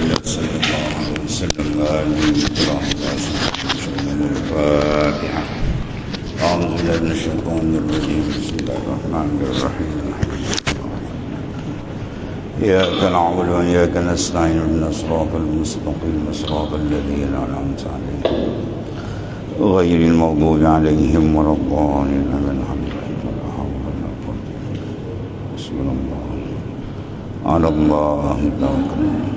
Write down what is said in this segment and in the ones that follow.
صلى الله عليه وسلم الفاتحة. أعوذ بالله من الشيطان الرجيم. بسم الله الرحمن الرحيم. إياك نعبد وإياك نستعين اهدنا الصراط المستقيم صراط الذين أنعمت عليهم غير المغضوب عليهم ولا الضالين. الحمد لله ولا حول ولا قوة إلا بالله. حسبنا الله على الله توكلنا.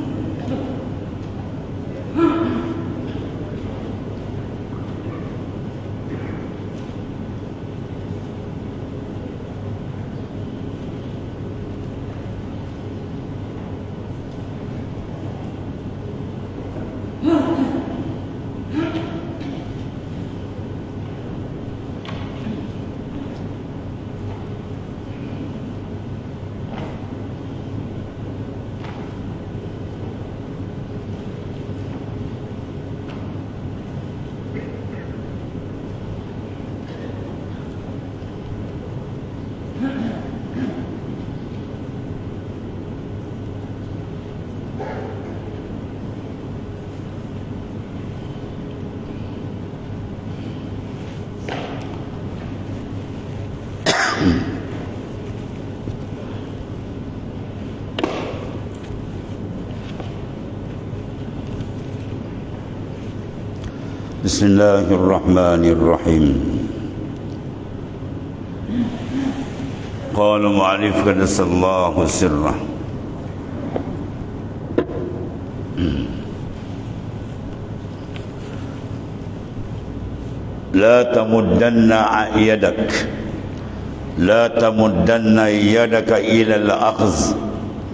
بسم الله الرحمن الرحيم. قال المؤلف قدس الله سره لا تمدن يدك إلى الأخذ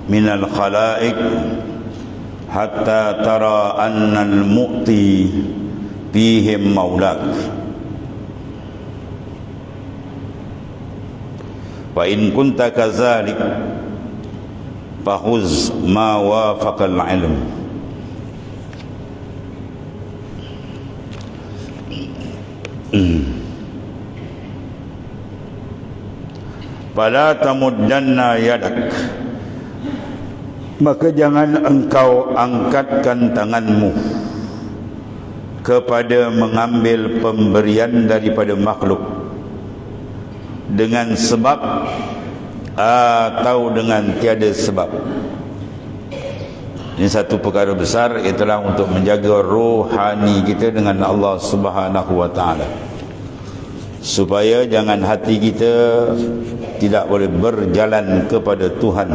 من الخلائق حتى ترى أن المؤتي فيهم مولاك وإن كنت كذلك فخذ ما وافق العلم. Fala tamuddanna yadak, maka jangan engkau angkatkan tanganmu kepada mengambil pemberian daripada makhluk dengan sebab atau dengan tiada sebab. Ini satu perkara besar, itulah untuk menjaga rohani kita dengan Allah Subhanahu wa taala, supaya jangan hati kita tidak boleh berjalan kepada Tuhan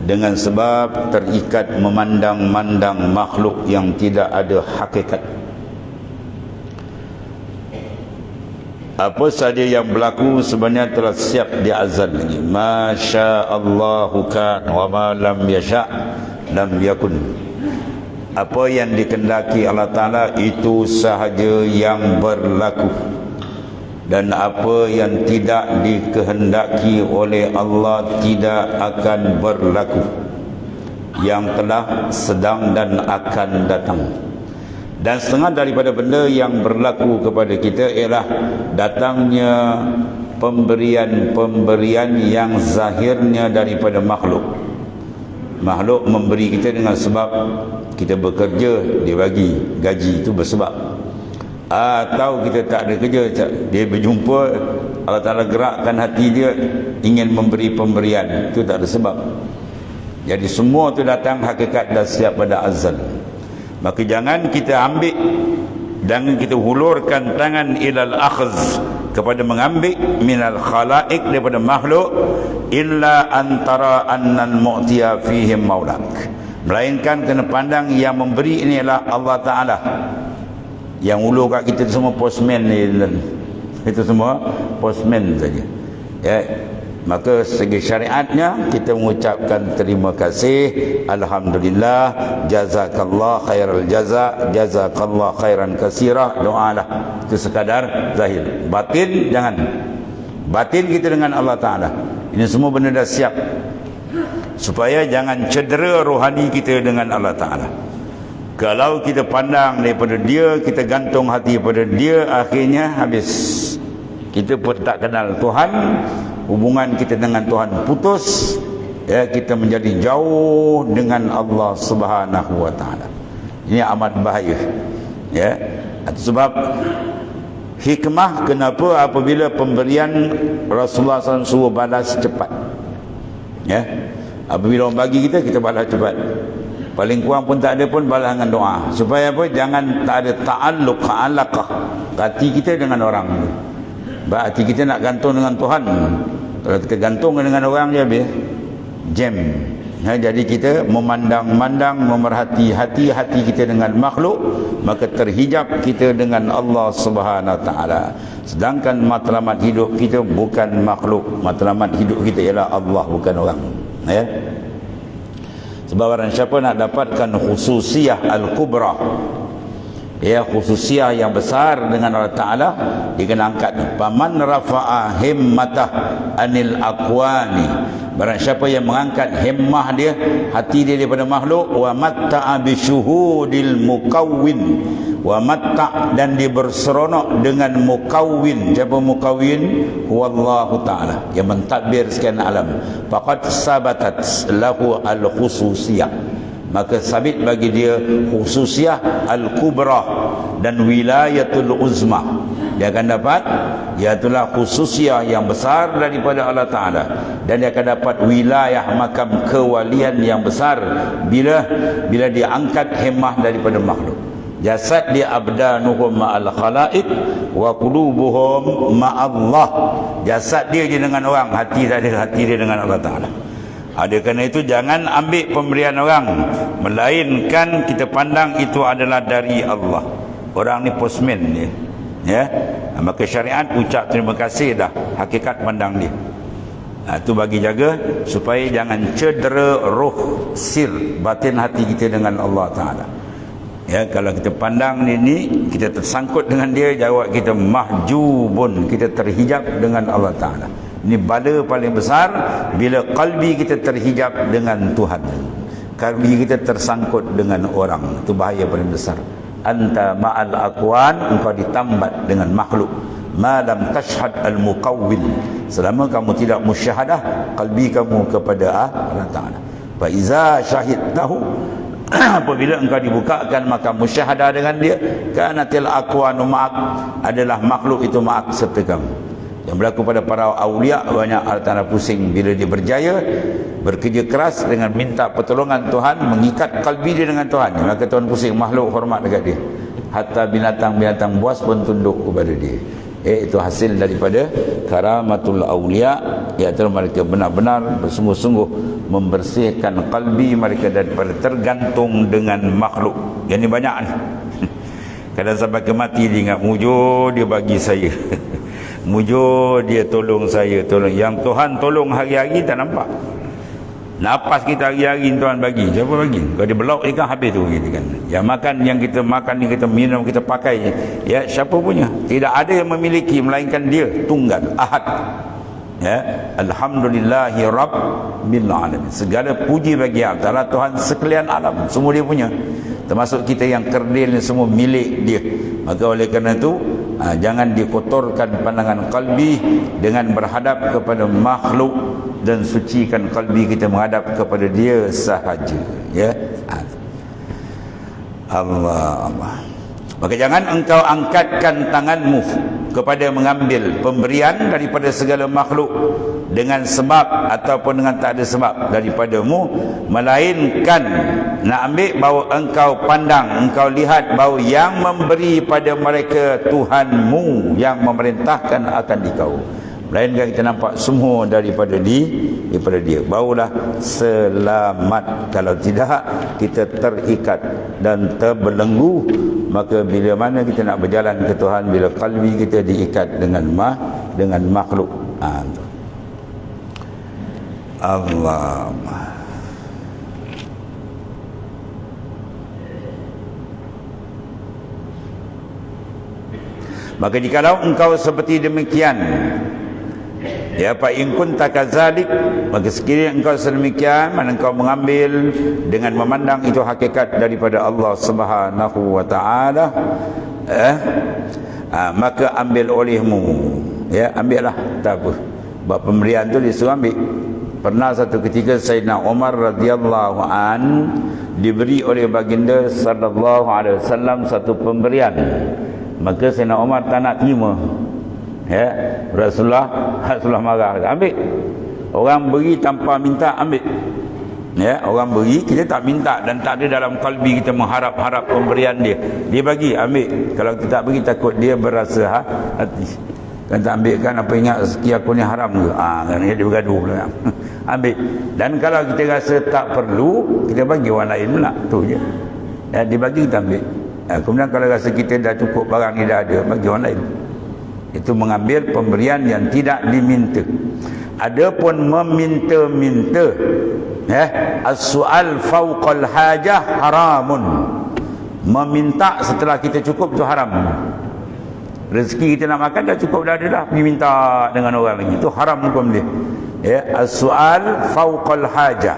dengan sebab terikat memandang-mandang makhluk yang tidak ada hakikat. Apa saja yang berlaku sebenarnya telah siap di azal lagi. Masya-Allahu kan wa ma lam yasha' lam yakun. Apa yang dikehendaki Allah Ta'ala itu sahaja yang berlaku, dan apa yang tidak dikehendaki oleh Allah tidak akan berlaku, yang telah, sedang dan akan datang. Dan setengah daripada benda yang berlaku kepada kita ialah datangnya pemberian-pemberian yang zahirnya daripada makhluk. Makhluk memberi kita dengan sebab kita bekerja, dia bagi gaji, itu bersebab. Atau kita tak ada kerja, dia berjumpa, Allah Ta'ala gerakkan hati dia ingin memberi pemberian, itu tak ada sebab. Jadi semua itu datang hakikat dah siap pada azal. Maka jangan kita ambil, jangan kita hulurkan tangan ilal akhz, kepada mengambil minal khalaik, daripada makhluk, illa antara annal mu'tiya fihim maulak, melainkan kena pandang yang memberi ini adalah Allah Ta'ala. Yang ulu kat kita itu semua postman ni, itu semua postman saja, ya. Maka segi syariatnya kita mengucapkan terima kasih, alhamdulillah, jazakallah khairal jaza, jazakallah khairan katsira, doalah. Itu sekadar zahir. Batin jangan. Batin kita dengan Allah Ta'ala. Ini semua benda dah siap, supaya jangan cedera rohani kita dengan Allah Ta'ala. Kalau kita pandang daripada dia, kita gantung hati pada dia, akhirnya habis. Kita pun tak kenal Tuhan, hubungan kita dengan Tuhan putus, ya, kita menjadi jauh dengan Allah Subhanahu wa taala. Ini amat bahaya, ya. Sebab hikmah kenapa apabila pemberian Rasulullah SAW suruh balas cepat, ya. Apabila orang bagi kita balas cepat. Paling kurang pun tak ada pun balas dengan doa. Supaya apa? Jangan tak ada ta'alluq, alaqah hati kita dengan orang. Hati kita nak gantung dengan Tuhan. Kalau kita gantung dengan orang dia habis jam. Ya, jadi kita memandang-mandang, memerhati hati kita dengan makhluk, maka terhijab kita dengan Allah Subhanahu Wa Taala. Sedangkan matlamat hidup kita bukan makhluk, matlamat hidup kita ialah Allah, bukan orang. Ya. Sebab orang siapa nak dapatkan khususiyah al-kubra, ya, khususiyah yang besar dengan Allah Ta'ala, dia kena angkat. Paman rafa'a himmatah anil aqwani, barang siapa yang mengangkat himmah dia, hati dia daripada makhluk, wa matta'a bisyuhudil mukawwin, wa matta', dan dia berseronok dengan mukawwin. Siapa mukawwin? Huwallahu ta'ala, yang mentadbir sekian alam. Faqad sabatat lahu al-khususiyah, maka sabit bagi dia khususiyah al-kubra dan wilayatul uzma. Dia akan dapat, iaitulah khususiyah yang besar daripada Allah Ta'ala, dan dia akan dapat wilayah makam kewalian yang besar bila dia angkat himmah daripada makhluk. Jasad dia abdanuhum ma'al khalaiq wa qulubuhum ma'allah. Jasad dia dengan orang, hati dia dengan Allah Ta'ala. Ada kerana itu jangan ambil pemberian orang, melainkan kita pandang itu adalah dari Allah. Orang ni postman dia, ya. Maka syariat ucap terima kasih dah, hakikat pandang dia. Itu bagi jaga supaya jangan cedera roh sir batin hati kita dengan Allah Ta'ala. Ya, kalau kita pandang ini, kita tersangkut dengan dia, jawab kita mahjubun, kita terhijab dengan Allah Ta'ala. Ini bala paling besar bila qalbi kita terhijab dengan Tuhan, qalbi kita tersangkut dengan orang. Itu bahaya paling besar. Anta ma'al aqwan, engkau ditambat dengan makhluk. Ma lam tashhad al-muqawwil, selama kamu tidak musyahadah qalbi kamu kepada Allah Ta'ala. Fa iza syahidtahu, apabila engkau dibukakan maka musyahadah dengan dia, kanatil aqwanu ma'ak, adalah makhluk itu ma'ak serta kamu. Yang berlaku pada para awliya, banyak Allah Ta'ala pusing bila dia berjaya, bekerja keras dengan minta pertolongan Tuhan, mengikat kalbi dia dengan Tuhan, maka Tuhan pusing, makhluk hormat dekat dia. Hatta binatang-binatang buas pun tunduk kepada dia. Itu hasil daripada karamatul awliya, iaitu mereka benar-benar bersungguh-sungguh membersihkan kalbi mereka daripada tergantung dengan makhluk. Yang ini banyak ni. Kadang sampai ke mati dia ingat, mujur dia bagi saya. Mujur dia tolong saya, tolong. Yang Tuhan tolong hari-hari tak nampak. Napas kita hari-hari Tuhan bagi. Siapa bagi? Kalau dia belok ikan habis tu gitu kan. Yang makan, yang kita makan, yang kita minum, kita pakai, ya siapa punya? Tidak ada yang memiliki melainkan dia, tunggal, ahad. Ya, alhamdulillahi rabbil alamin. Segala puji bagi Allah Tuhan sekalian alam, semua dia punya. Termasuk kita yang kerdil ni semua milik dia. Maka oleh kerana itu, jangan dikotorkan pandangan kalbi dengan berhadap kepada makhluk, dan sucikan kalbi kita menghadap kepada dia sahaja, ya. Allah. Maka jangan engkau angkatkan tanganmu kepada mengambil pemberian daripada segala makhluk dengan sebab ataupun dengan tak ada sebab daripadamu, melainkan nak ambil bahawa engkau pandang, engkau lihat bahawa yang memberi pada mereka Tuhanmu yang memerintahkan akan dikau. Melainkan kita nampak semua daripada dia, barulah selamat. Kalau tidak, kita terikat dan terbelenggu. Maka bila mana kita nak berjalan ke Tuhan, bila kalbi kita diikat dengan makhluk. Allah. Maka jikalau engkau seperti demikian, ya, fa in kunta kadzalik, maka sekiranya engkau sedemikian, mana engkau mengambil dengan memandang itu hakikat daripada Allah Subhanahu wa taala, maka ambil olehmu, ya, ambillah, tak apa. Sebab pemberian tu disuruh ambil. Pernah satu ketika Sayyidina Umar radhiyallahu an diberi oleh baginda sallallahu alaihi wasallam satu pemberian. Maka Sayyidina Umar tak nak terima. Ya, Rasulullah marah. Ambil. Orang beri tanpa minta, ambil. Ya, orang beri kita tak minta dan tak ada dalam kalbi kita mengharap-harap pemberian dia. Dia bagi, ambil. Kalau kita tak bagi takut dia berasa hati. Kan tak ambil kan apa ingat rezeki aku ni haram ke? Kan dia bergaduh pula. Ambil. Dan kalau kita rasa tak perlu, kita bagi orang lain pula. Tu je. Ya, dia bagi kita ambil. Ya, kemudian kalau rasa kita dah cukup barang ni dah ada, bagi orang lain. Itu mengambil pemberian yang tidak diminta. Adapun meminta-minta, ya, as-su'al fawqal hajah haramun. Meminta setelah kita cukup itu haram. Rezeki kita nak makan dah cukup, dah ada dah, pergi minta dengan orang lagi, itu haram hukum dia. Ya, as-su'al fawqal hajah,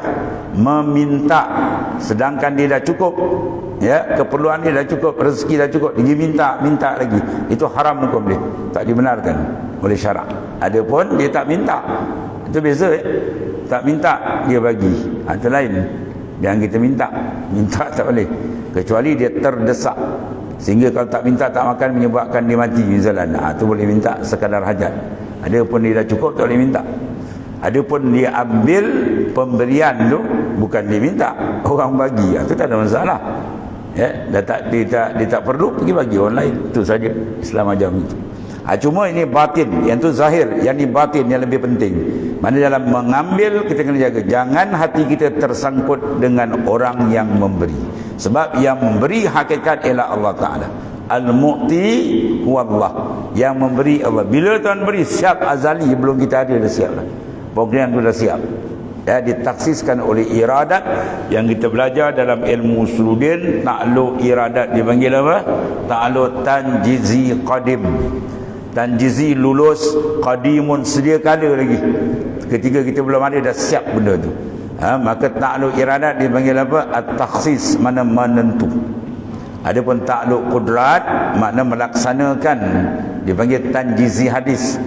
meminta sedangkan dia dah cukup, ya, keperluan dia dah cukup, rezeki dah cukup, dia minta lagi, itu haram hukum dia, tak dibenarkan oleh syarak. Adapun dia tak minta, itu beza, ya. Tak minta dia bagi, itu lain. Yang kita minta tak boleh, kecuali dia terdesak, sehingga kalau tak minta tak makan menyebabkan dia mati misalnya, itu boleh minta sekadar hajat. Adapun dia dah cukup tak boleh minta. Adapun dia ambil pemberian tu bukan dia minta, orang bagi, itu tak ada masalah. Ya, dia tak perlu pergi bagi orang lain, itu saja Islam ajar itu. Cuma ini batin, yang tu zahir, yang ni batin yang lebih penting. Mana dalam mengambil kita kena jaga, jangan hati kita tersangkut dengan orang yang memberi. Sebab yang memberi hakikat ialah Allah Ta'ala. Al-Mu'ti huwallah, yang memberi Allah. Bila Tuhan beri, siap azali, belum kita ada dah siap lah. Program tu dah siap. Ya, ditaksiskan oleh iradat yang kita belajar dalam ilmu usuluddin. Ta'alluq iradat dipanggil apa? Ta'alluq tanjizi qadim. Tanjizi lulus, qadimun sedia kala lagi. Ketika kita belum ada dah siap benda tu. Maka ta'alluq iradat dipanggil apa? At-takhsis, mana menentu. Adapun ta'alluq qudrat, makna melaksanakan, dipanggil tanjizi hadis.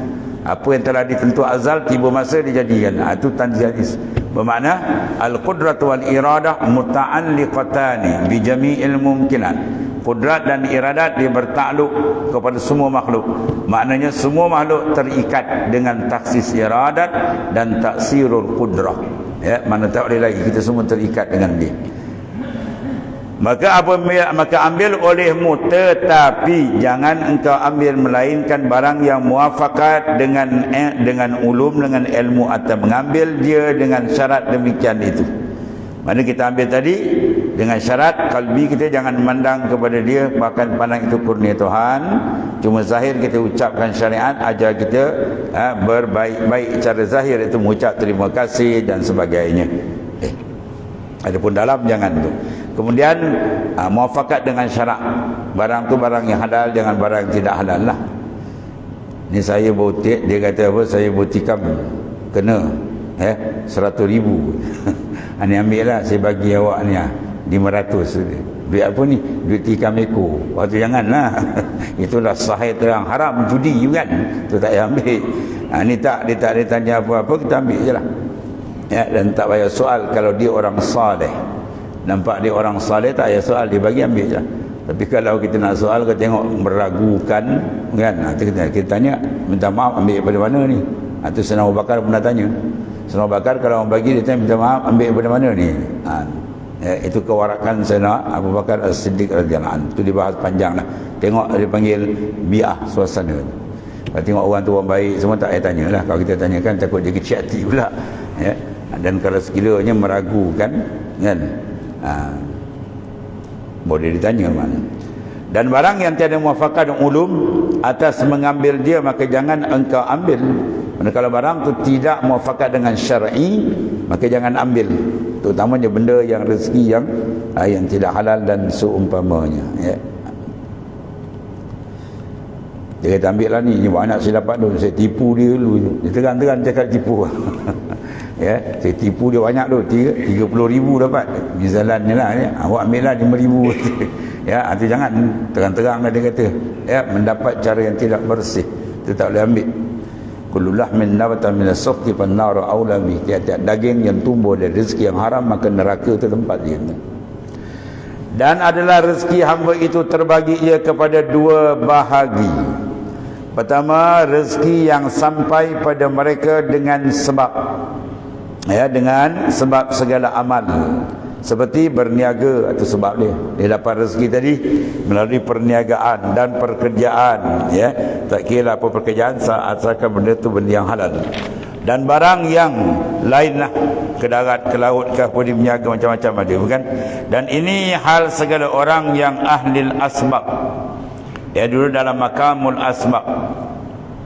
Apa yang telah ditentu azal, tiba masa dijadikan. Itu tanjiz hadis. Bermakna al-qudrat wal iradah muta'alliqatani bi jami'il mumkinat. Qudrat dan iradat dia bertakluk kepada semua makhluk. Maknanya semua makhluk terikat dengan taksis iradat dan taksirul qudrah. Ya, mana tak boleh lagi, kita semua terikat dengan dia. Maka ambil olehmu, tetapi jangan engkau ambil melainkan barang yang muafakat dengan ulum, dengan ilmu, atau mengambil dia dengan syarat demikian itu. Mana kita ambil tadi dengan syarat kalbi kita jangan memandang kepada dia, bahkan pandang itu kurnia Tuhan. Cuma zahir kita ucapkan syariat, ajar kita berbaik-baik cara zahir, itu mengucap terima kasih dan sebagainya. Adapun dalam jangan tu. Kemudian muafakat dengan syarak. Barang tu barang yang halal, jangan barang yang tidak halal lah. Ni saya botik, dia kata apa, saya botikam kena 100,000. Ini ambil lah, saya bagi awak ni 500. Duit apa ni? Duit tikam ekor. Waktu janganlah. Itulah sahih terang haram, judi kan. Tu tak payah ambil. Ni tak, dia tanya apa-apa, kita ambil je lah. Ya, dan tak payah soal kalau dia orang saleh. Nampak dia orang saleh, tak payah soal, dia bagi ambil je. Tapi kalau kita nak soal, kita tengok meragukan kan, kita tanya, minta maaf ambil daripada mana ni. Itu Sayyidina Abu Bakar pernah tanya. Sayyidina Abu Bakar kalau orang bagi, dia tanya minta maaf ambil daripada mana ni. Itu kewarakan Sayyidina Abu Bakar As-Siddiq radhiyallahu anhu. Itu dibahas panjang lah. Tengok dia panggil bi'ah suasana. Kalau tengok orang tu orang baik semua, tak payah tanya lah. Kalau kita tanyakan takut dia kecil hati pula. Ya. Dan kalau sekiranya meragukan kan, boleh ditanya mana. Dan barang yang tiada muafakat dan ulum atas mengambil dia, maka jangan engkau ambil. Dan kalau barang tu tidak muafakat dengan syar'i, maka jangan ambil. Terutamanya benda yang rezeki yang tidak halal dan seumpamanya. Ya. Dia kata ambil lah ni banyak saya dapat tu, saya tipu dia dulu. Dia terang-terang cakap tipu. Ya, saya tipu dia banyak tu, 30,000 dapat. Misalan ni lah, ya. Awak ambil lah 5,000. Ya, itu jangan terang-terang lah dia kata. Ya, mendapat cara yang tidak bersih, itu tak boleh ambil. kullu lahmin nabata min as-suhti fan nar aula bi. Tiap-tiap daging yang tumbuh dari rezeki yang haram, maka neraka itu tempat dia. Dan adalah rezeki hamba itu terbagi ia kepada dua bahagi. Pertama, rezeki yang sampai pada mereka dengan sebab, ya, dengan sebab segala amal, seperti berniaga atau sebab dia dapat rezeki tadi melalui perniagaan dan pekerjaan, ya, tak kira apa pekerjaan, asalkan benda tu benda yang halal. Dan barang yang lain lah, ke darat, ke laut, ke apa, dia berniaga macam-macam ada, bukan? Dan ini hal segala orang yang ahlil asbab, ya, dulu dalam makamul asbab,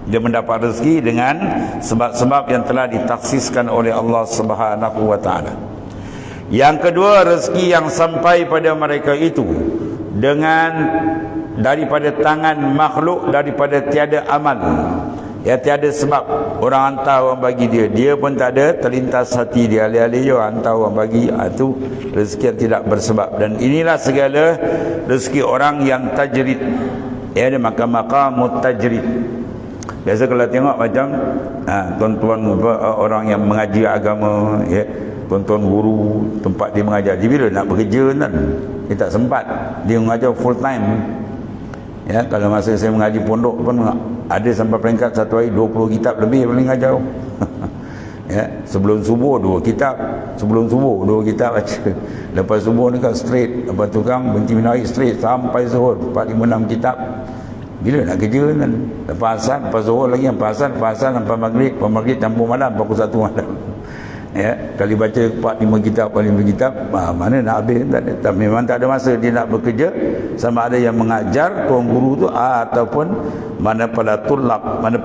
dia mendapat rezeki dengan sebab-sebab yang telah ditaksiskan oleh Allah Subhanahu wa taala. Yang kedua, rezeki yang sampai pada mereka itu dengan daripada tangan makhluk, daripada tiada amal, ya, tiada sebab. Orang hantar, orang bagi dia, dia pun tak ada, terlintas hati dia, alih-alih je hantar orang bagi. Itu rezeki yang tidak bersebab. Dan inilah segala rezeki orang yang tajrid, ya, dia maqamut tajrid. Biasa kalau tengok macam tuan-tuan orang yang mengaji agama, ya, tuan-tuan guru tempat dia mengajar, dia bila nak bekerja kan, dia tak sempat, dia mengajar full time, ya. Kalau masa saya mengaji pondok pun ada sampai peringkat satu hari 20 kitab lebih boleh mengajar. Ya, sebelum subuh 2 kitab, sebelum subuh 2 kitab baca, lepas subuh ni kan straight, lepas tu kan berhenti menarik straight sampai zuhur 4-5-6 kitab. Bila nak kerja kan, lepas asar, lepas zuhur lagi, lepas asar, sampai maghrib campur malam, pukul 1 malam. Ya, kali baca 4-5 kitab, 5 kitab, mana nak habis, tak, memang tak ada masa dia nak bekerja, sama ada yang mengajar tuan guru tu ataupun mana pada tulab, mana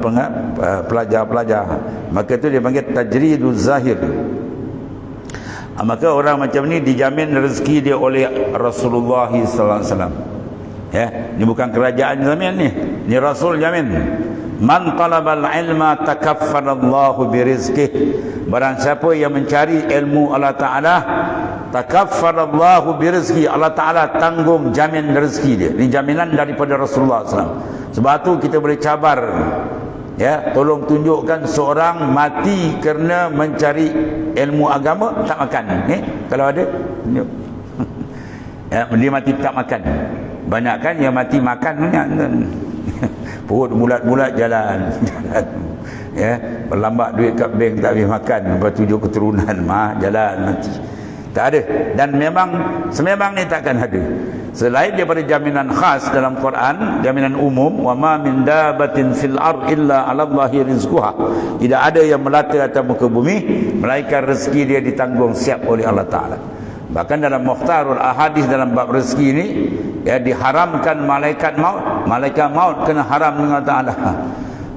pelajar-pelajar. Maka tu dia panggil tajriduz zahir. Maka orang macam ni dijamin rezeki dia oleh Rasulullah sallallahu alaihi wasallam. Ya, ni bukan kerajaan jamin ni Rasul jamin. Man talabal ilma takaffarallahu birizqih. Barang siapa yang mencari ilmu Allah Ta'ala, takaffarallahu birizqih, Allah Ta'ala tanggung jamin rezeki dia. Ini jaminan daripada Rasulullah SAW. Sebab tu kita boleh cabar, ya, tolong tunjukkan seorang mati kerana mencari ilmu agama tak makan, kalau ada. Ya, dia mati tak makan. Banyak kan yang mati makan banyak. Perut bulat-bulat jalan. Ya, berlambat duit kat bank tak habis makan, lepas 7 keturunan jalan mati. Tak ada. Dan memang sememang ni takkan ada. Selain daripada jaminan khas dalam Quran, jaminan umum, wa ma min dabatin fil ard illa 'ala Allahi rizquha. Tidak ada yang melata atas muka bumi melainkan rezeki dia ditanggung siap oleh Allah Taala. Bahkan dalam Mukhtarul Ahadis dalam bab rezeki ini, ya, diharamkan malaikat maut kena haram dengan Allah Ta'ala.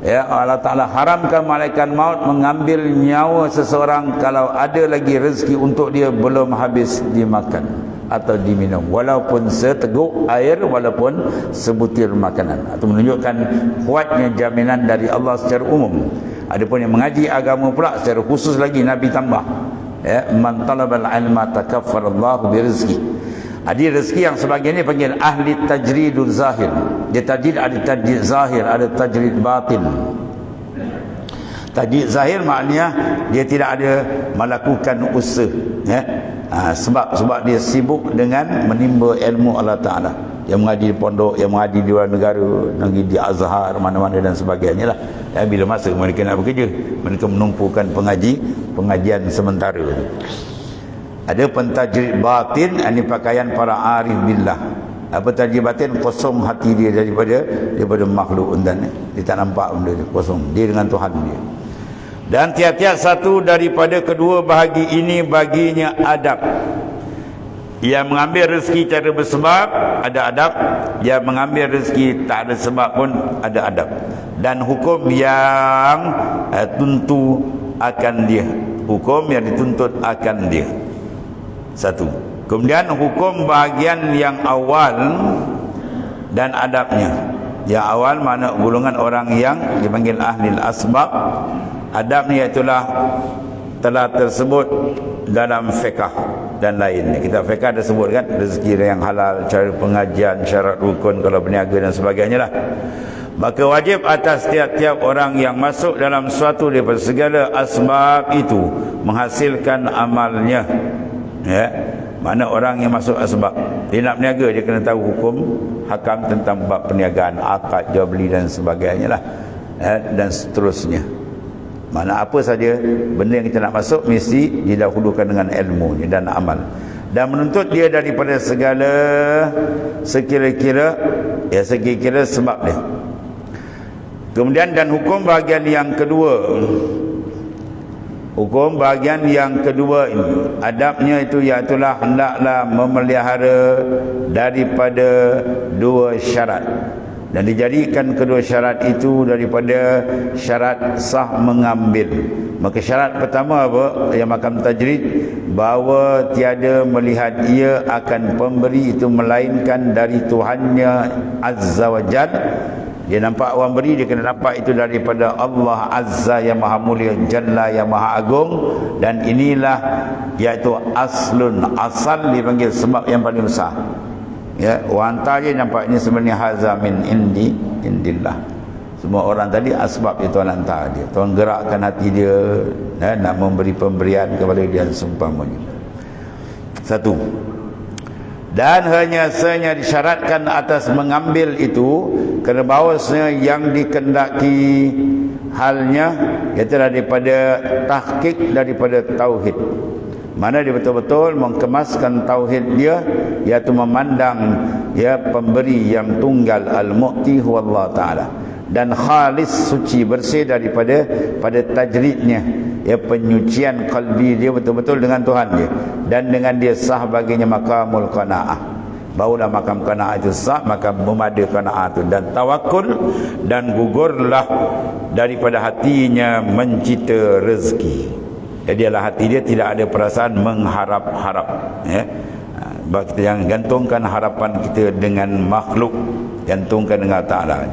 Ya, Allah Ta'ala haramkan malaikat maut mengambil nyawa seseorang kalau ada lagi rezeki untuk dia belum habis dimakan atau diminum, walaupun seteguk air, walaupun sebutir makanan. Itu menunjukkan kuatnya jaminan dari Allah secara umum. Adapun yang mengaji agama pula secara khusus lagi Nabi tambah, ya, man talabal ilma takaffarallahu birizqih. Ada rezeki yang sebagian ini panggil ahli tajridul zahir. Dia tajrid, ada tajrid zahir, ada tajrid batin. Tajrid zahir maknanya dia tidak ada melakukan usaha, ya. Sebab dia sibuk dengan menimba ilmu Allah Ta'ala. Yang mengaji di pondok, yang mengaji di luar negara, mengaji di Azhar, mana-mana dan sebagainya lah. Ya, bila masa mereka nak bekerja, mereka menumpukan pengajian sementara. Ada pentajrid batin, ini pakaian para arif billah. Apa tajrid batin? Kosong hati dia daripada makhluk dan dia tak nampak benda dia, kosong dia dengan Tuhan dia. Dan tiap-tiap satu daripada kedua bahagi ini baginya adab. Yang mengambil rezeki cara bersebab ada adab, yang mengambil rezeki tak ada sebab pun ada adab. Dan hukum yang tentu akan dia, hukum yang dituntut akan dia. Satu. Kemudian hukum bahagian yang awal dan adabnya. Yang awal mana golongan orang yang dipanggil ahlil asbab. Adabnya itulah telah tersebut dalam fiqh dan lain. Kita fiqh ada sebut kan, rezeki yang halal, cara pengajian, syarat rukun kalau berniaga dan sebagainya lah. Maka wajib atas tiap-tiap orang yang masuk dalam suatu daripada segala asbab itu menghasilkan amalnya. Ya, mana orang yang masuk asbab, dia nak berniaga, dia kena tahu hukum hakam tentang bab perniagaan, akad jual beli dan sebagainya lah, ya, dan seterusnya. Mana apa saja benda yang kita nak masuk mesti didahulukan dengan ilmunya dan amal, dan menuntut dia daripada segala sekira-kira sebab dia. Kemudian dan hukum bahagian yang kedua, ini adabnya itu iaitulah hendaklah memelihara daripada dua syarat, dan dijadikan kedua syarat itu daripada syarat sah mengambil. Maka syarat pertama apa? Yang makam tajrid, bahawa tiada melihat ia akan pemberi itu melainkan dari Tuhannya Azza wa Jal. Dia nampak orang beri, dia kena nampak itu daripada Allah Azza yang Maha Mulia, Jalla yang Maha Agung. Dan inilah iaitu aslun, asal dipanggil sebab yang paling besar. Ya, orang hantar je nampak ini sebenarnya haza min indillah. Semua orang tadi asbab itu Tuhan hantar dia. Tuhan gerakkan hati dia, nak memberi pemberian kepada dia seumpamanya. Satu. Dan hanya sahaja disyaratkan atas mengambil itu kerana bahawasanya yang dikendaki halnya iaitu daripada tahqiq daripada tauhid. Mana dia betul-betul mengemaskan tauhid dia, iaitu memandang pemberi yang tunggal, al-mu'ti huwa Allah Ta'ala, dan khalis, suci, bersih daripada tajridnya, penyucian qalbi dia betul-betul dengan Tuhan dia, dan dengan dia sah baginya maqamul qanaah. Barulah makam qanaah itu sah, maka memada qanaah itu, dan tawakul, dan gugurlah daripada hatinya mencita rezeki. Jadi hati dia tidak ada perasaan mengharap-harap, ya. Kita jangan gantungkan harapan kita dengan makhluk, gantungkan dengan Ta'ala.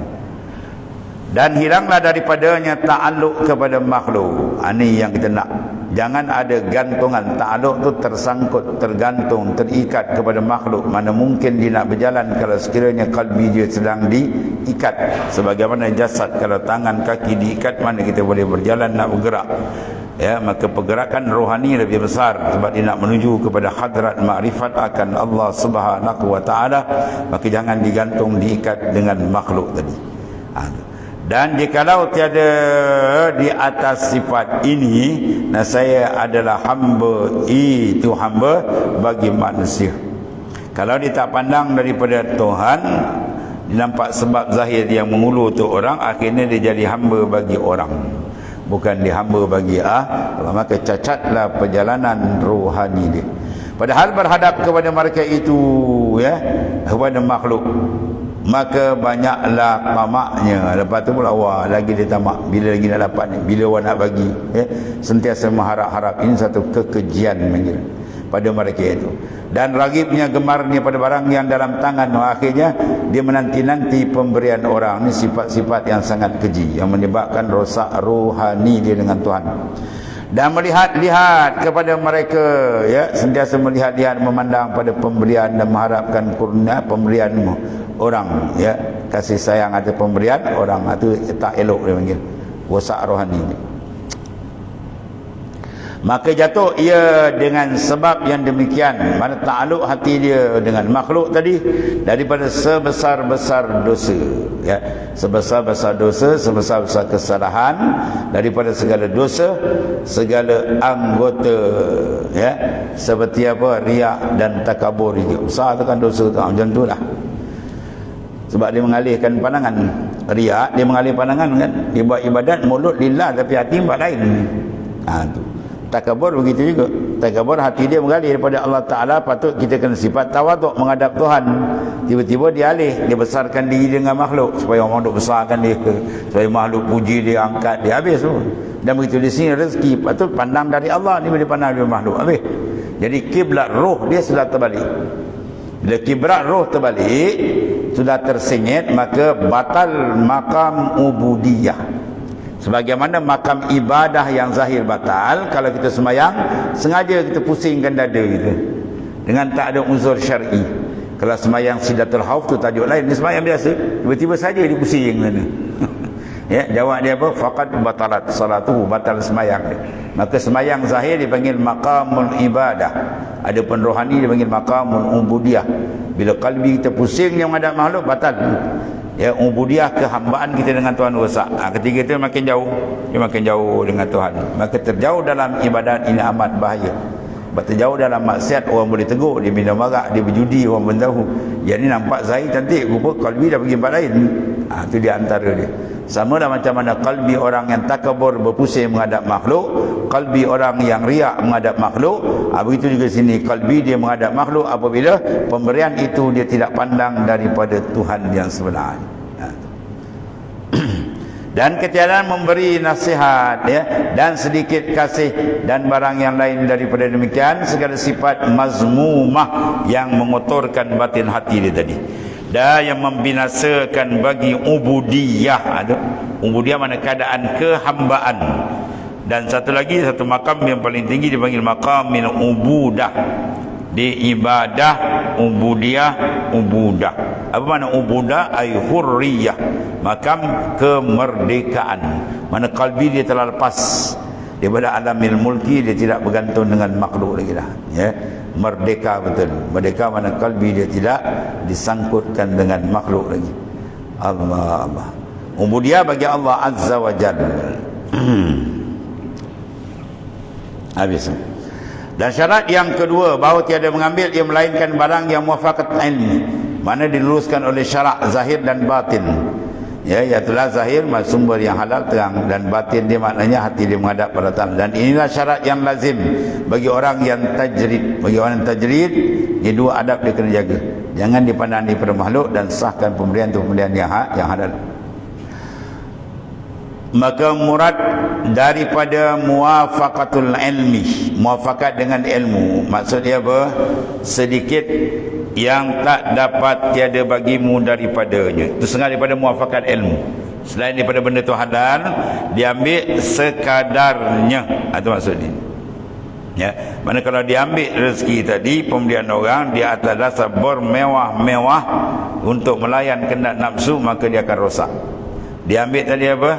Dan hilanglah daripadanya ta'aluk kepada makhluk. Ini yang kita nak. Jangan ada gantungan. Ta'aluk tu tersangkut, tergantung, terikat kepada makhluk. Mana mungkin dia nak berjalan kalau sekiranya kalbi dia sedang diikat. Sebagaimana jasad, kalau tangan kaki diikat, mana kita boleh berjalan nak bergerak. Ya, maka pergerakan rohani lebih besar sebab dia nak menuju kepada hadrat makrifat akan Allah Subhanahu wa Ta'ala. Maka jangan digantung, diikat dengan makhluk tadi. Dan jikalau tiada di atas sifat ini, nah saya adalah hamba, itu hamba bagi manusia. Kalau dia tak pandang daripada Tuhan, dia nampak sebab zahir yang mengulu tu orang, akhirnya dia jadi hamba bagi orang, bukan dia hamba bagi maka cacatlah perjalanan rohani dia. Padahal berhadap kepada mereka itu, ya, kepada makhluk, maka banyaklah tamaknya. Lepas tu pula wah, lagi dia tamak, bila lagi nak dapat ni, bila orang nak bagi, ya. Sentiasa mengharap-harap. Ini satu kekejian mengira pada mereka itu. Dan ragibnya, gemarnya pada barang yang dalam tangan. Akhirnya dia menanti-nanti pemberian orang. Ini sifat-sifat yang sangat keji, yang menyebabkan rosak rohani dia dengan Tuhan. Dan melihat-lihat kepada mereka, ya, sentiasa melihat-lihat, memandang pada pemberian dan mengharapkan kurnia pemberian orang, ya, kasih sayang atau pemberian orang itu tak elok dia panggil rosak rohani dia. Maka jatuh ia dengan sebab yang demikian, mana ta'aluk hati dia dengan makhluk tadi, daripada sebesar-besar dosa, ya, sebesar-besar dosa, sebesar-besar kesalahan, daripada segala dosa, segala anggota, ya, seperti apa, riak dan takabur juga. Besar tu kan dosa tu, macam tu lah. Sebab dia mengalihkan pandangan. Riak, dia mengalih pandangan kan, dia buat ibadat mulut lillah tapi hati buat lain. Tu takabur begitu juga. Takabur, hati dia mengalih daripada Allah Ta'ala. Patut kita kena sifat tawaduk menghadap Tuhan. Tiba-tiba dia alih, dia besarkan diri dengan makhluk, supaya orang duk besarkan dia, supaya makhluk puji dia, angkat dia, habis tu. Dan begitu di sini rezeki patut pandang dari Allah, ni boleh pandang dari makhluk, habis. Jadi kiblat roh dia sudah terbalik. Bila kiblat roh terbalik, sudah tersengit, maka batal makam ubudiyah. Sebagaimana makam ibadah yang zahir batal kalau kita sembahyang sengaja kita pusingkan dada kita dengan tak ada unsur syar'i. Kalau semayang sidatul hauf tu tajuk lain. Dia semayang biasa, tiba-tiba saja dia pusing sana. Ya, jawab dia apa? Faqad batalat salatuhu, batal semayang dia. Maka semayang zahir dipanggil maqamul ibadah. Adapun rohani dipanggil maqamul ubudiyah. Bila kalbi kita pusing yang menghadap makhluk, batal. Ya, ubudiyah, kehambaan kita dengan Tuhan rosak. Ketiga itu makin jauh, dia makin jauh dengan Tuhan. Maka terjauh dalam ibadat ini amat bahaya. Terjauh dalam maksiat, orang boleh tegur, dia minum arak, dia berjudi, orang pun tahu. Yang ni nampak zahir cantik, rupa kalbi dah pergi tempat lain. Itu di antara dia. Sama dah macam mana kalbi orang yang takabur berpusing menghadap makhluk, kalbi orang yang riak menghadap makhluk. Begitu juga sini, kalbi dia menghadap makhluk apabila pemberian itu dia tidak pandang daripada Tuhan yang sebenar. Dan ketiadaan memberi nasihat, ya, dan sedikit kasih dan barang yang lain daripada demikian, segala sifat mazmumah yang mengotorkan batin hati dia tadi, dan yang membinasakan bagi ubudiyah. Ubudiyah mana keadaan kehambaan. Dan satu lagi, satu makam yang paling tinggi dipanggil maqamil ubudah. Di ibadah, ubudiyah, ubudah. Apa makna ubudah? Ay hurriyah, makam kemerdekaan. Mana kalbi dia telah lepas daripada alamil mulki, dia tidak bergantung dengan makhluk lagi dah, ya. Merdeka betul. Merdeka mana kalbi dia tidak disangkutkan dengan makhluk lagi. Allah. Ubudiyah bagi Allah Azza wa Jalla. Habis. Dan syarat yang kedua, bahawa tiada mengambil ia melainkan barang yang muwafaqat ilmu, mana diluluskan oleh syarak zahir dan batin. Ya, iaitulah zahir sumber yang halal terang, dan batin dia maknanya hati dia menghadap pada Ta'ala. Dan inilah syarat yang lazim bagi orang yang tajrid. Bagi orang yang tajrid, ini dua adab dia kena jaga. Jangan dipandang daripada makhluk, dan sahkan pemberian itu pemberian yang halal. Maka murad daripada muwafaqatul ilmi, muwafaqat dengan ilmu, maksudnya apa? Sedikit yang tak dapat tiada bagimu daripadanya. Itu setengah daripada muwafaqat ilmu. Selain daripada benda tu halal, diambil sekadarnya. Itu maksudnya. Ya, mana kalau diambil rezeki tadi, pemberian orang di atas dasar bermewah-mewah untuk melayan kehendak nafsu, maka dia akan rosak. Diambil tadi apa?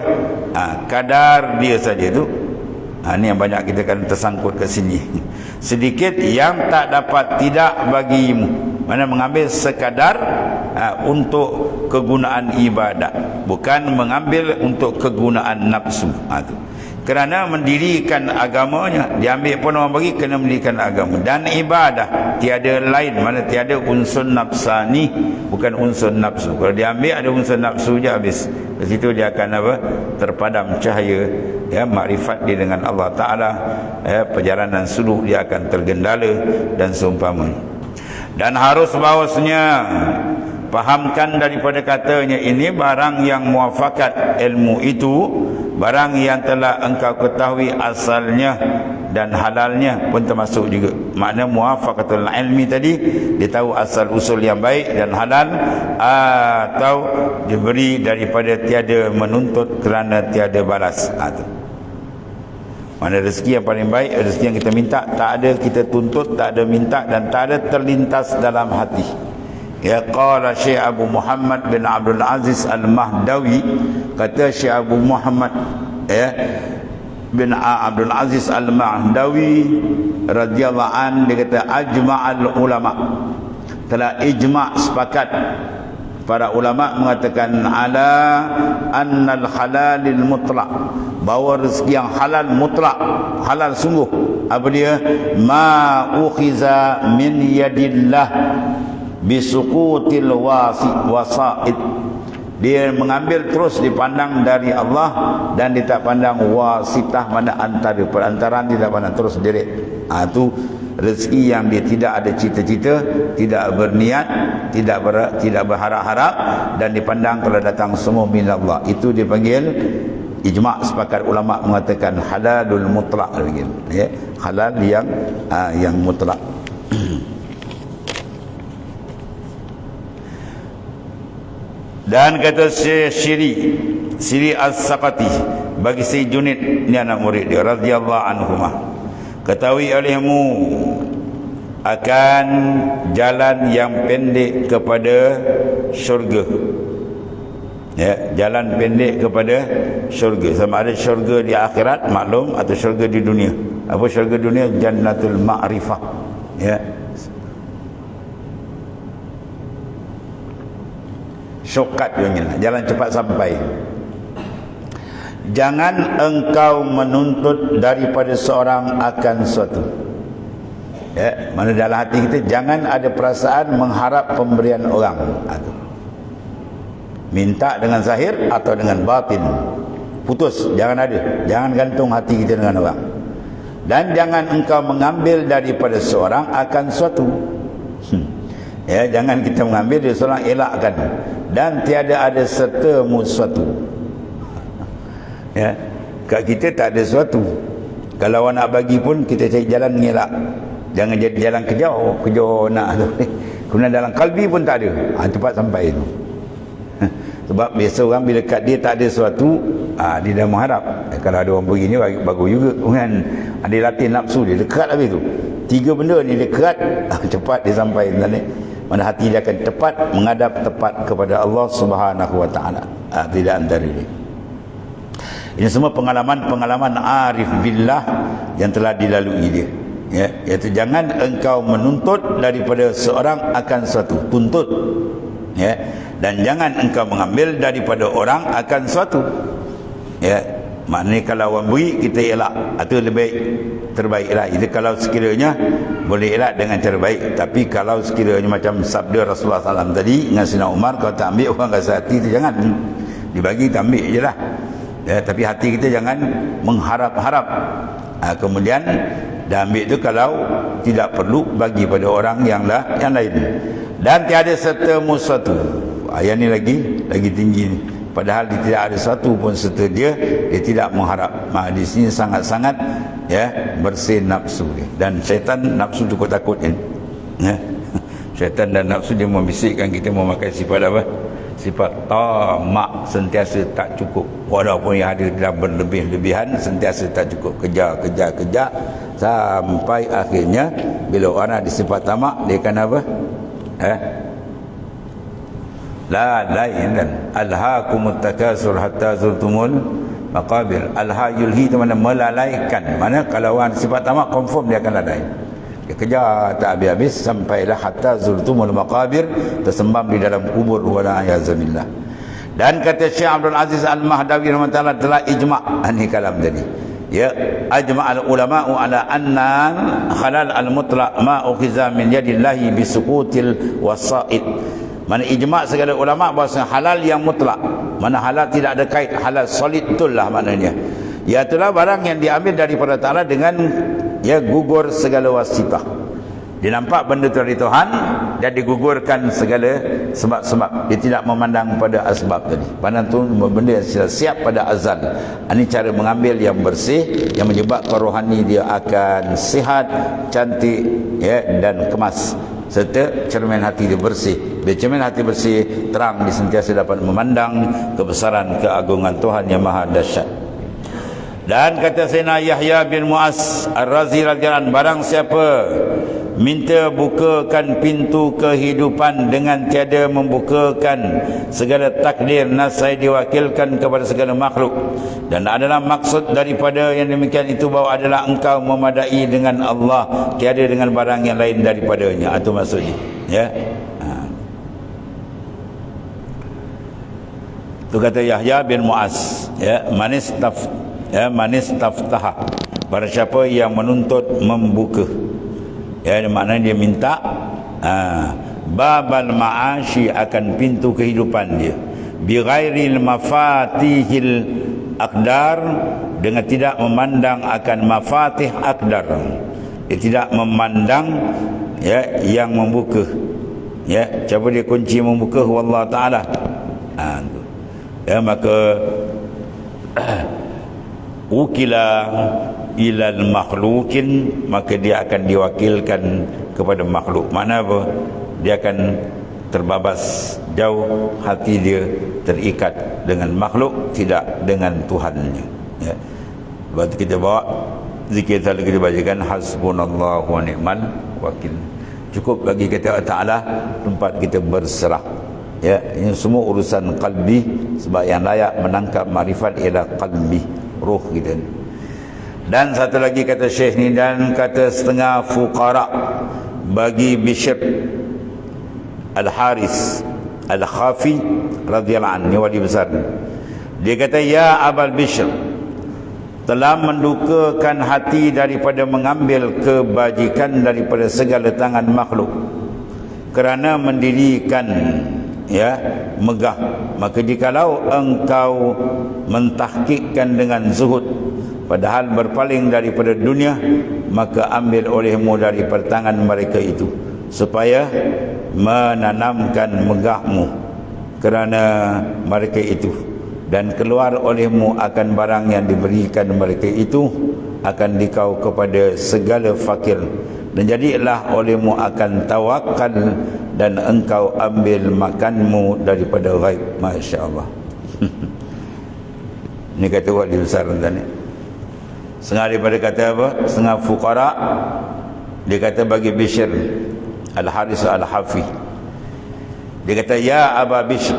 Kadar dia saja tu. Ini yang banyak kita kan tersangkut ke sini. Sedikit yang tak dapat tidak bagimu. Mana mengambil sekadar untuk kegunaan ibadat, bukan mengambil untuk kegunaan nafsu. Tu. Kerana mendirikan agamanya, diambil pun orang bagi, kena mendirikan agama. Dan ibadah tiada lain, mana tiada unsur nafsani, bukan unsur nafsu. Kalau diambil ada unsur nafsu je, habis. Di situ dia akan apa? Terpadam cahaya, ya, makrifat dia dengan Allah Ta'ala, ya, perjalanan suluk dia akan tergendala dan seumpamanya. Dan harus bahawasanya fahamkan daripada katanya ini, barang yang muwafaqat ilmu itu barang yang telah engkau ketahui asalnya dan halalnya pun termasuk juga. Makna muwafaqatul ilmi tadi, dia tahu asal usul yang baik dan halal, atau diberi daripada tiada menuntut kerana tiada balas. Mana rezeki yang paling baik, rezeki yang kita minta, tak ada kita tuntut, tak ada minta, dan tak ada terlintas dalam hati. Ya, qala Syekh Abu Muhammad bin Abdul Aziz Al-Mahdawi, kata Syekh Abu Muhammad, ya, bin Abdul Aziz Al-Mahdawi radhiyallahu an, dia kata ajma'al ulama, telah ijma' sepakat para ulama mengatakan ala annal halalil mutlaq, bahawa rezeki yang halal mutlak, halal sungguh, apa dia? Ma ukhiza min yadillah bisuqutil wasaid, dia mengambil terus dipandang dari Allah, dan dia tak pandang wasitah, mana antara perantaraan, dia tak pandang terus direct. Itu rezeki yang dia tidak ada cita-cita, tidak berniat, tidak berharap-harap, dan dipandang kalau datang semua min Allah. Itu dipanggil ijma', sepakat ulama mengatakan halalul mutlaq, ya, halal yang mutlak. Dan kata Syiri As-Saqati bagi Syekh Junid, ni anak murid dia radhiyallahu anhumah, ketahui olehmu akan jalan yang pendek kepada syurga. Ya, jalan pendek kepada syurga. Sama ada syurga di akhirat maklum atau syurga di dunia. Apa syurga dunia? Jannatul Ma'rifah. Ya. Shortcut dunia, jalan cepat sampai. Jangan engkau menuntut daripada seorang akan suatu. Ya, mana dalam hati kita jangan ada perasaan mengharap pemberian orang. Minta dengan zahir atau dengan batin. Putus, jangan ada. Jangan gantung hati kita dengan orang. Dan jangan engkau mengambil daripada seorang akan suatu. Ya, jangan kita mengambil dari seorang, elakkan. Dan tiada ada sertamu suatu. Ya, kat kita tak ada sesuatu. Kalau awak nak bagi pun kita cari jalan mengelak. Jangan jadi jalan kejauh nak tu. Kemudian dalam kalbi pun tak ada. Cepat sampai tu. Sebab biasa orang bila kat dia tak ada sesuatu, dia dah mengharap. Kalau ada orang begini bagus juga kan. Dia latih nafsu dia dekat habis tu. 3 benda ni dia kerat, cepat dia sampai sana. Mana hati dia akan tepat menghadap tepat kepada Allah Subhanahu Wa Taala. Tidak antara ini. Ini semua pengalaman-pengalaman arif billah yang telah dilalui dia. Ya, iaitu jangan engkau menuntut daripada seorang akan sesuatu, tuntut. Ya, dan jangan engkau mengambil daripada orang akan sesuatu. Ya, maknanya kalau orang beri kita elak, itu lebih terbaiklah. Itu kalau sekiranya boleh elak dengan cara baik. Tapi kalau sekiranya macam sabda Rasulullah SAW tadi dengan Sayyidina Umar, kalau tak ambil orang rasa hati itu jangan dibagi, kita ambil je lah. Ya, tapi hati kita jangan mengharap-harap. Kemudian dah ambil tu kalau tidak perlu bagi pada orang yang lain. Dan tiada sertamu suatu. Yang ni lagi tinggi ni. Padahal dia tidak ada satu pun serta dia tidak mengharap. Di sini sangat-sangat ya bersih nafsu dia. Dan syaitan nafsu takut kan. Ya. Syaitan dan nafsu dia membisikkan kita memakai sifat apa? Sifat tamak, sentiasa tak cukup. Walaupun yang ada dalam berlebih-lebihan, sentiasa tak cukup. Kejar sampai akhirnya bila orang ada sifat tamak, dia akan apa? La lain dan alhaakumut takasur hatta zurtumul maqabir. Alha yulhi itu mana melalaikan. Mana kalau orang sifat tamak confirm dia akan lalai. Dia kejar tak habis-habis sampailah hatta zurtumul maqabir, tersembam di dalam kubur wala ayazabillah. Dan kata Syekh Abdul Aziz Al-Mahdawi rahimahullah telah ijma' ini kalam tadi. Ya, ajma' al-ulama'u ala anna halal al-mutlaq ma ukhiza min yadillahi bisuqutil wasa'id. Mana ijma' segala ulama' bahawa halal yang mutlak, mana halal tidak ada kait, halal solid itulah maknanya. Iaitulah barang yang diambil daripada Ta'ala dengan ya gugur segala wasitah. Dia nampak benda itu dari Tuhan dan digugurkan segala sebab-sebab. Dia tidak memandang pada asbab tadi. Pandang tu benda yang sudah siap pada azal. Ini cara mengambil yang bersih yang menyebabkan rohani dia akan sihat, cantik ya, dan kemas. Serta cermin hati dia bersih. Bila cermin hati bersih, terang dia sentiasa dapat memandang kebesaran keagungan Tuhan yang maha dahsyat. Dan kata Sayyidina Yahya bin Mu'az Ar-Razi radhiyallahu anhu, barang siapa minta bukakan pintu kehidupan dengan tiada membukakan segala takdir, nasai diwakilkan kepada segala makhluk. Dan adalah maksud daripada yang demikian itu bahawa adalah engkau memadai dengan Allah, tiada dengan barang yang lain daripadanya. Itu maksudnya. Ya. Itu kata Yahya bin Mu'az. Ya, manis taftaha, barang siapa yang menuntut membuka, ya maknanya dia minta babal ma'ashi, akan pintu kehidupan dia, bi ghairil mafatihil aqdar, dengan tidak memandang akan mafatih aqdar, dia tidak memandang ya yang membuka, ya siapa dia kunci membuka, wallahu taala. Ya, maka ukila ilal makhlukin, maka dia akan diwakilkan kepada makhluk. Mana apa? Dia akan terbabas jauh, hati dia terikat dengan makhluk, tidak dengan Tuhannya. Ya. Sebab kita bawa zikir tadi kita bacakan hasbunallahu wa ni'mal wakil. cukup bagi kita Ta'ala tempat kita berserah. Ya, ini semua urusan qalbi, sebab yang layak menangkap makrifat ialah qalbi, ruh kita. Dan satu lagi kata Syekh ni, dan kata setengah fuqara bagi Bishr Al-Haris Al-Khafi radhiyallahu anhu, wali besar. Dia kata, ya Abul Bishr, telah mendukakan hati daripada mengambil kebajikan daripada segala tangan makhluk, kerana mendirikan megah. Maka jikalau engkau mentahkikkan dengan zuhud, padahal berpaling daripada dunia, maka ambil olehmu dari pertangan mereka itu, supaya menanamkan megahmu kerana mereka itu, dan keluar olehmu akan barang yang diberikan mereka itu, akan dikau kepada segala fakir, dan jadilah olehmu akan tawakal, dan engkau ambil makanmu daripada ghaib. Masya Allah. Ini kata wali besar tadi. Setengah daripada kata apa? Setengah fuqara, dia kata bagi Bishr Al-Haris Al-Hafi, dia kata, ya Aba Bishr,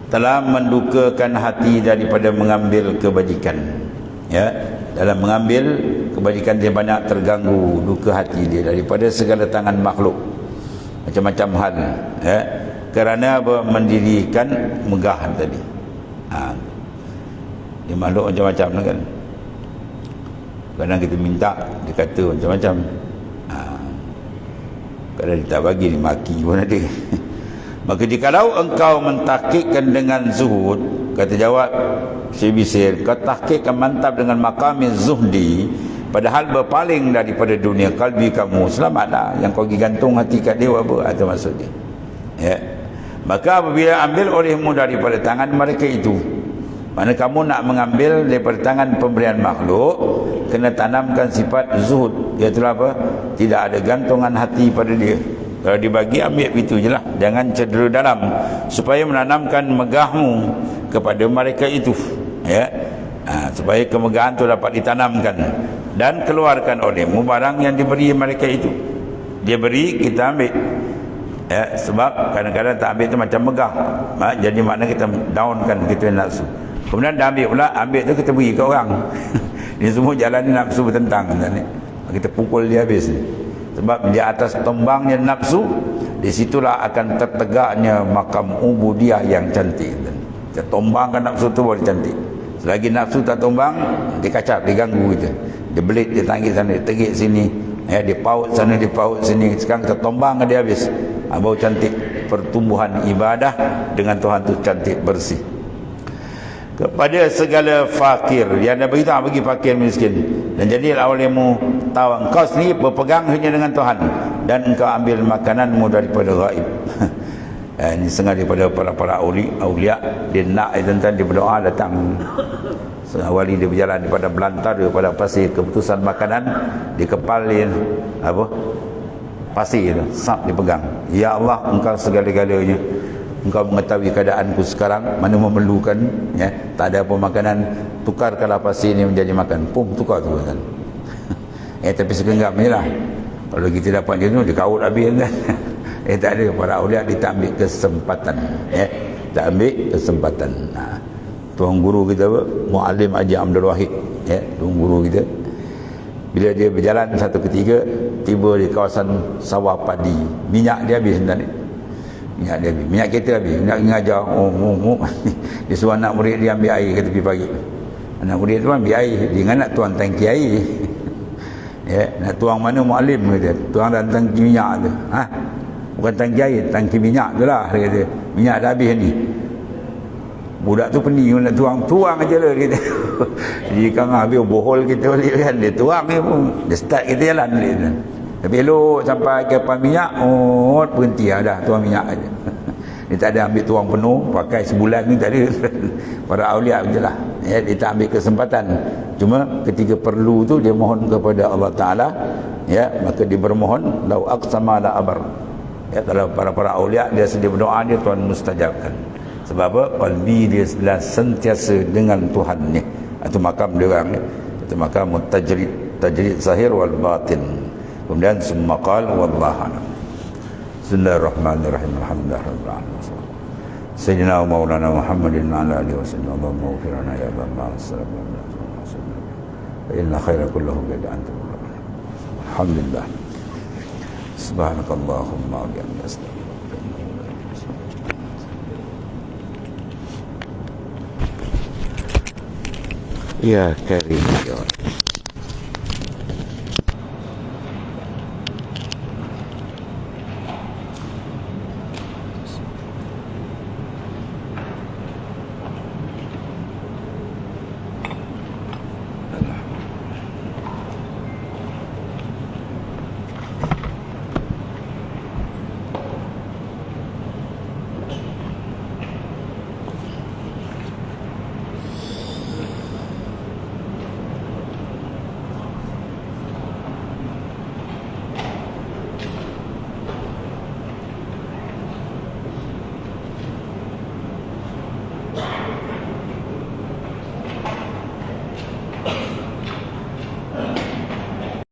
telah mendukakan hati daripada mengambil kebajikan. Ya, dalam mengambil kebajikan dia banyak terganggu duka hati dia daripada segala tangan makhluk, macam-macam hal, ya, kerana mendirikan megah tadi. Dia makhluk macam-macam kan. Kadang kita minta, dia kata macam-macam. Kadang dia tak bagi, dia maki pun ada. Maka jikalau engkau mentakikkan dengan zuhud, kata jawab Syekh Bishr, kau tahkikkan mantap dengan maqami zuhdi, padahal berpaling daripada dunia, kalbi kamu selamatlah. Yang kau pergi gantung hati kat dia apa? Itu maksud dia. Ya. Maka apabila ambil olehmu daripada tangan mereka itu, mana kamu nak mengambil daripada tangan pemberian makhluk, kena tanamkan sifat zuhud, iaitu apa? Tidak ada gantungan hati pada dia. Kalau dibagi, ambil itu je lah. Jangan cedera dalam, supaya menanamkan megahmu kepada mereka itu, ya. Supaya kemegahan itu dapat ditanamkan, dan keluarkan olehmu barang yang diberi mereka itu. Dia beri, kita ambil, ya. Sebab kadang-kadang tak ambil itu macam megah, jadi makna kita downkan kita nafsu. Kemudian dah ambil pula, ambil tu kita beri ke orang. Ini semua jalan ni nafsu bertentang. Kita pukul dia habis. Sebab di atas tombangnya nafsu, disitulah akan tertegaknya makam ubudiyah yang cantik. Kita tombangkan nafsu tu baru cantik. Selagi nafsu tak tombang, dia kacap, dia ganggu kita. Dia belit, dia tangkis sana, dia tegik sini, ya, dia paut sana, dia paut sini. Sekarang kita tombangkan dia habis. Baru cantik. Pertumbuhan ibadah dengan Tuhan tu cantik, bersih. Kepada segala fakir, yang dah beritahu bagi fakir miskin, dan jadilah olehmu tahu engkau sendiri berpegang hanya dengan Tuhan, dan engkau ambil makananmu daripada ghaib. Ini setengah daripada para awliya. Dia nak tentang dia berdoa, datang setengah wali dia berjalan daripada belantar, daripada pasir, keputusan makanan di kepal dia apa? Pasir tu, sap dipegang. Ya Allah, engkau segala-galanya. Engkau mengetahui keadaanku sekarang, mana memerlukan, ya, tak ada apa makanan, tukarkanlah pasir ini menjadi makan. Pum, tukar tu kan. Tapi segenggam ni lah. Kalau kita dapat jenuh, dia kaut habis kan. Tak ada. Para awliya dia tak ambil kesempatan, ya. Tak ambil kesempatan. Tuan guru kita apa? Mu'alim Haji Abdul Wahid, ya, tuan guru kita. Bila dia berjalan satu ketika, tiba di kawasan sawah padi, minyak dia habis sebenarnya. Minyak dia habis, minyak kereta habis, nak mengajar. Dia suruh anak murid dia ambil air ke tepi pagi. Anak murid tu ambil air, dia nak tuang tangki air. Ya, nak tuang mana mu'alim kata, tuang dalam tangki minyak tu. Bukan tangki air, tangki minyak tu lah, dia kata. Minyak dah habis ni. Budak tu pening nak tuang aja lah, dia kata. Jadi kan habis bohol kita balik kan, dia tuang dia pun, dia start kita jalan balik tu. Tapi elok sampai ke kapal minyak, berhenti dah tuang minyak aja. Dia tak ada ambil tuang penuh, pakai sebulan ni tak ada. Para awliya macam lah, ya, dia tak ambil kesempatan. Cuma ketika perlu tu dia mohon kepada Allah Ta'ala, ya, maka dia bermohon, lau aqsama la abar. Ya, kalau para awliya dia sedia berdoa, dia Tuhan mustajabkan. Sebab apa? Qalbi dia sentiasa dengan Tuhan ni. Itu makam dia orang ni. Itu makam tajrid zahir wal batin. Kemudian summa qala wallahu a'lam. Bismillahirrahmanirrahim. Alhamdulillahirabbil alamin. Sayyidina wa maulana Muhammadin wa ala alihi wasallam. Allahumma ighfir lana ya rabbana sallallahu alaihi wasallam. Fa inna khaira kullahu bi anta. Alhamdulillah. Subhanakallahumma wa bihamdika. Ya karim ya